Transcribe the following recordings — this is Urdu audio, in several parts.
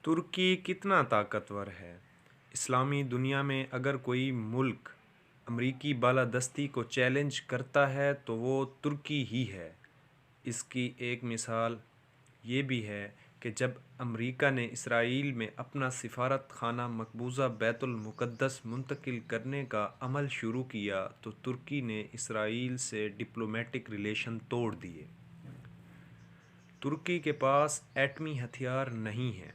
ترکی کتنا طاقتور ہے؟ اسلامی دنیا میں اگر کوئی ملک امریکی بالادستی کو چیلنج کرتا ہے تو وہ ترکی ہی ہے۔ اس کی ایک مثال یہ بھی ہے کہ جب امریکا نے اسرائیل میں اپنا سفارت خانہ مقبوضہ بیت المقدس منتقل کرنے کا عمل شروع کیا تو ترکی نے اسرائیل سے ڈپلومیٹک ریلیشن توڑ دیے۔ ترکی کے پاس ایٹمی ہتھیار نہیں ہیں،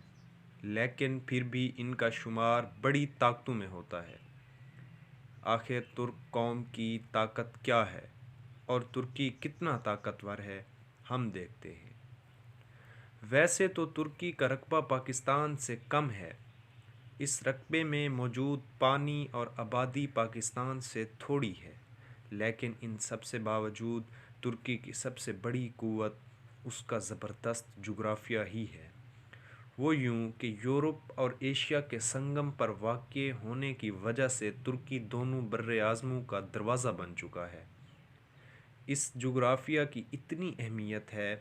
لیکن پھر بھی ان کا شمار بڑی طاقتوں میں ہوتا ہے۔ آخر ترک قوم کی طاقت کیا ہے اور ترکی کتنا طاقتور ہے، ہم دیکھتے ہیں۔ ویسے تو ترکی کا رقبہ پاکستان سے کم ہے۔ اس رقبے میں موجود پانی اور آبادی پاکستان سے تھوڑی ہے، لیکن ان سب سے باوجود ترکی کی سب سے بڑی قوت اس کا زبردست جغرافیہ ہی ہے۔ وہ یوں کہ یورپ اور ایشیا کے سنگم پر واقع ہونے کی وجہ سے ترکی دونوں براعظموں کا دروازہ بن چکا ہے۔ اس جغرافیہ کی اتنی اہمیت ہے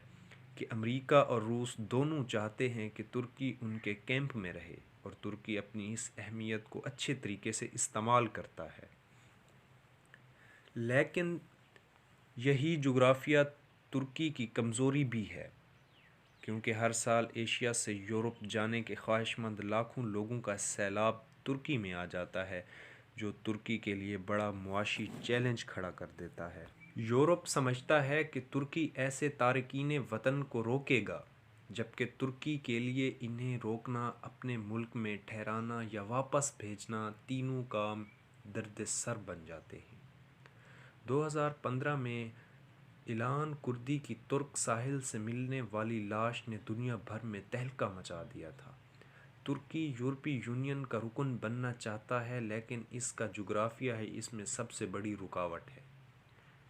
کہ امریکہ اور روس دونوں چاہتے ہیں کہ ترکی ان کے کیمپ میں رہے، اور ترکی اپنی اس اہمیت کو اچھے طریقے سے استعمال کرتا ہے۔ لیکن یہی جغرافیہ ترکی کی کمزوری بھی ہے، کیونکہ ہر سال ایشیا سے یورپ جانے کے خواہشمند لاکھوں لوگوں کا سیلاب ترکی میں آ جاتا ہے، جو ترکی کے لیے بڑا معاشی چیلنج کھڑا کر دیتا ہے۔ یورپ سمجھتا ہے کہ ترکی ایسے تارکین وطن کو روکے گا، جبکہ ترکی کے لیے انہیں روکنا، اپنے ملک میں ٹھہرانا یا واپس بھیجنا، تینوں کام درد سر بن جاتے ہیں۔ 2015 میں اعلان کردی کی ترک ساحل سے ملنے والی لاش نے دنیا بھر میں تہلکہ مچا دیا تھا۔ ترکی یورپی یونین کا رکن بننا چاہتا ہے، لیکن اس کا جغرافیہ ہی اس میں سب سے بڑی رکاوٹ ہے،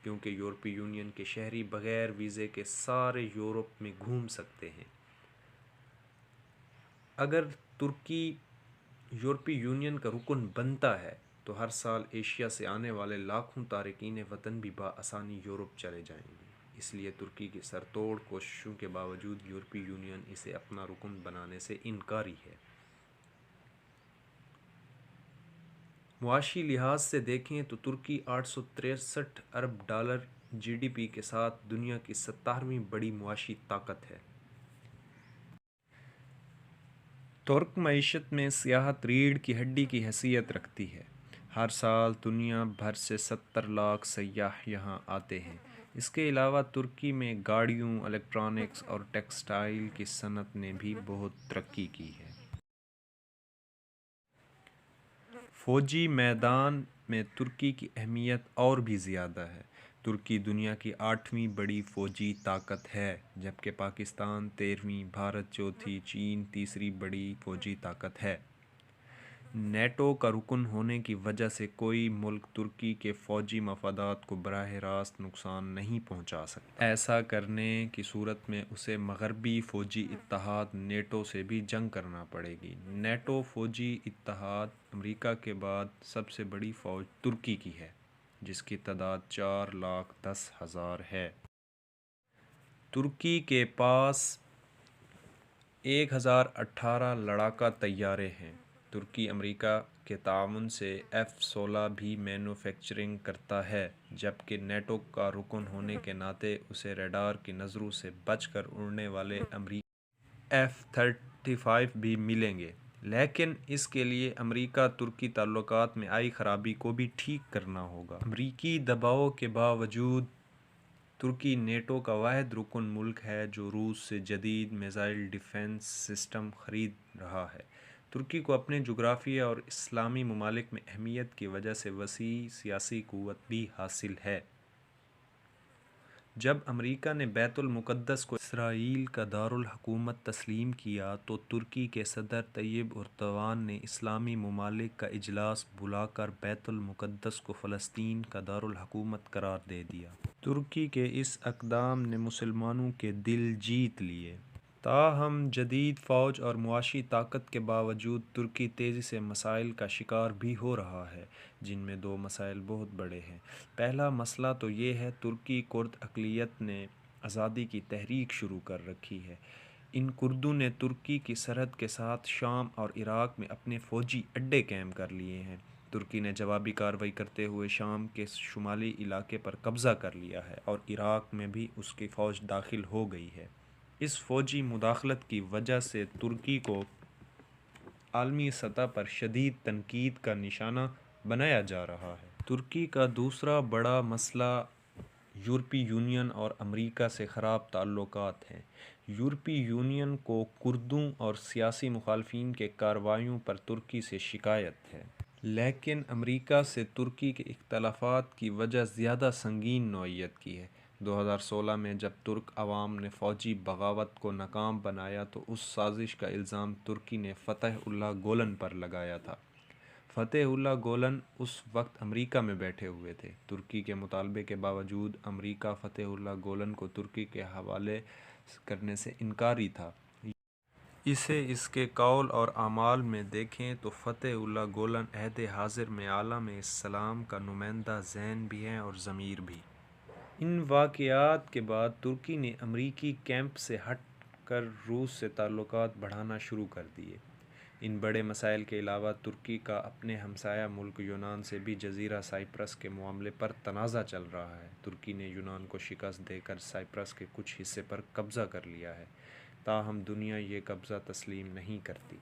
کیونکہ یورپی یونین کے شہری بغیر ویزے کے سارے یورپ میں گھوم سکتے ہیں۔ اگر ترکی یورپی یونین کا رکن بنتا ہے تو ہر سال ایشیا سے آنے والے لاکھوں تارکین وطن بھی بآسانی یورپ چلے جائیں گے۔ اس لیے ترکی کی سر توڑ کوششوں کے باوجود یورپی یونین اسے اپنا رکن بنانے سے انکاری ہے۔ معاشی لحاظ سے دیکھیں تو ترکی 863 ارب ڈالر جی ڈی پی کے ساتھ دنیا کی 17ویں بڑی معاشی طاقت ہے۔ ترک معیشت میں سیاحت ریڑھ کی ہڈی کی حیثیت رکھتی ہے۔ ہر سال دنیا بھر سے 70 لاکھ سیاح یہاں آتے ہیں۔ اس کے علاوہ ترکی میں گاڑیوں، الیکٹرانکس اور ٹیکسٹائل کی صنعت نے بھی بہت ترقی کی ہے۔ فوجی میدان میں ترکی کی اہمیت اور بھی زیادہ ہے۔ ترکی دنیا کی 8ویں بڑی فوجی طاقت ہے، جبکہ پاکستان 13ویں، بھارت چوتھی، چین تیسری بڑی فوجی طاقت ہے۔ نیٹو کا رکن ہونے کی وجہ سے کوئی ملک ترکی کے فوجی مفادات کو براہ راست نقصان نہیں پہنچا سکتا۔ ایسا کرنے کی صورت میں اسے مغربی فوجی اتحاد نیٹو سے بھی جنگ کرنا پڑے گی۔ نیٹو فوجی اتحاد امریکا کے بعد سب سے بڑی فوج ترکی کی ہے، جس کی تعداد 4,10,000 ہے۔ ترکی کے پاس 1018 لڑاکا طیارے ہیں۔ ترکی امریکہ کے تعاون سے F-16 بھی مینوفیکچرنگ کرتا ہے، جبکہ نیٹو کا رکن ہونے کے ناطے اسے ریڈار کی نظروں سے بچ کر اڑنے والے امریکی F-35 بھی ملیں گے۔ لیکن اس کے لیے امریکہ ترکی تعلقات میں آئی خرابی کو بھی ٹھیک کرنا ہوگا۔ امریکی دباؤ کے باوجود ترکی نیٹو کا واحد رکن ملک ہے جو روس سے جدید میزائل ڈیفنس سسٹم خرید رہا ہے۔ ترکی کو اپنے جغرافیہ اور اسلامی ممالک میں اہمیت کی وجہ سے وسیع سیاسی قوت بھی حاصل ہے۔ جب امریکا نے بیت المقدس کو اسرائیل کا دارالحکومت تسلیم کیا تو ترکی کے صدر طیب اردوان نے اسلامی ممالک کا اجلاس بلا کر بیت المقدس کو فلسطین کا دارالحکومت قرار دے دیا۔ ترکی کے اس اقدام نے مسلمانوں کے دل جیت لیے۔ تاہم جدید فوج اور معاشی طاقت کے باوجود ترکی تیزی سے مسائل کا شکار بھی ہو رہا ہے، جن میں دو مسائل بہت بڑے ہیں۔ پہلا مسئلہ تو یہ ہے ترکی کرد اقلیت نے آزادی کی تحریک شروع کر رکھی ہے۔ ان کردوں نے ترکی کی سرحد کے ساتھ شام اور عراق میں اپنے فوجی اڈے قائم کر لیے ہیں۔ ترکی نے جوابی کارروائی کرتے ہوئے شام کے شمالی علاقے پر قبضہ کر لیا ہے اور عراق میں بھی اس کی فوج داخل ہو گئی ہے۔ اس فوجی مداخلت کی وجہ سے ترکی کو عالمی سطح پر شدید تنقید کا نشانہ بنایا جا رہا ہے۔ ترکی کا دوسرا بڑا مسئلہ یورپی یونین اور امریکہ سے خراب تعلقات ہیں۔ یورپی یونین کو کردوں اور سیاسی مخالفین کے کارروائیوں پر ترکی سے شکایت ہے، لیکن امریکہ سے ترکی کے اختلافات کی وجہ زیادہ سنگین نوعیت کی ہے۔ 2016 میں جب ترک عوام نے فوجی بغاوت کو ناکام بنایا تو اس سازش کا الزام ترکی نے فتح اللہ گولن پر لگایا تھا۔ فتح اللہ گولن اس وقت امریکہ میں بیٹھے ہوئے تھے۔ ترکی کے مطالبے کے باوجود امریکہ فتح اللہ گولن کو ترکی کے حوالے کرنے سے انکاری تھا۔ اسے اس کے قول اور اعمال میں دیکھیں تو فتح اللہ گولن عہد حاضر میں عالم اسلام کا نمائندہ ذہن بھی ہیں اور ضمیر بھی۔ ان واقعات کے بعد ترکی نے امریکی کیمپ سے ہٹ کر روس سے تعلقات بڑھانا شروع کر دیے۔ ان بڑے مسائل کے علاوہ ترکی کا اپنے ہمسایہ ملک یونان سے بھی جزیرہ سائپرس کے معاملے پر تنازع چل رہا ہے۔ ترکی نے یونان کو شکست دے کر سائپرس کے کچھ حصے پر قبضہ کر لیا ہے، تاہم دنیا یہ قبضہ تسلیم نہیں کرتی۔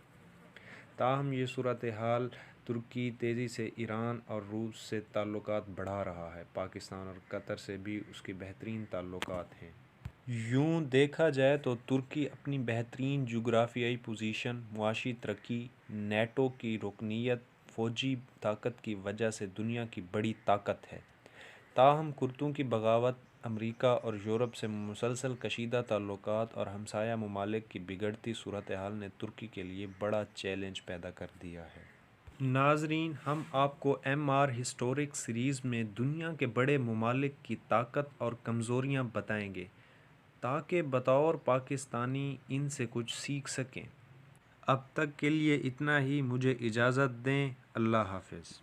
تاہم یہ صورتحال ترکی تیزی سے ایران اور روس سے تعلقات بڑھا رہا ہے۔ پاکستان اور قطر سے بھی اس کے بہترین تعلقات ہیں۔ یوں دیکھا جائے تو ترکی اپنی بہترین جغرافیائی پوزیشن، معاشی ترقی، نیٹو کی رکنیت، فوجی طاقت کی وجہ سے دنیا کی بڑی طاقت ہے۔ تاہم کردوں کی بغاوت، امریکا اور یورپ سے مسلسل کشیدہ تعلقات اور ہمسایہ ممالک کی بگڑتی صورتحال نے ترکی کے لیے بڑا چیلنج پیدا کر دیا ہے۔ ناظرین، ہم آپ کو ایم آر ہسٹورک سیریز میں دنیا کے بڑے ممالک کی طاقت اور کمزوریاں بتائیں گے تاکہ بطور پاکستانی ان سے کچھ سیکھ سکیں۔ اب تک کے لیے اتنا ہی، مجھے اجازت دیں۔ اللہ حافظ۔